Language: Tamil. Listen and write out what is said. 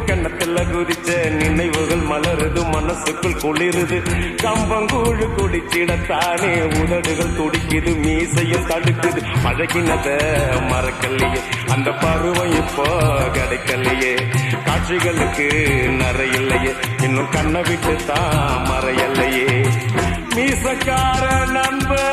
கண்ணத்துல குதிச்ச நினைவுகள் மலருது மனசுக்குள் குளிருது கம்பங்கூழு குடிச்சிடத்தானே உதடுகள் துடிக்குது மீசையும் தடுக்குது பழகினத மறக்கலையே அந்த பருவம் இப்போ கிடைக்கலையே காட்சிகளுக்கு நிறையில்லையே இன்னும் கண்ணை விட்டு தான் மறையலையே மீசக்கார நண்பா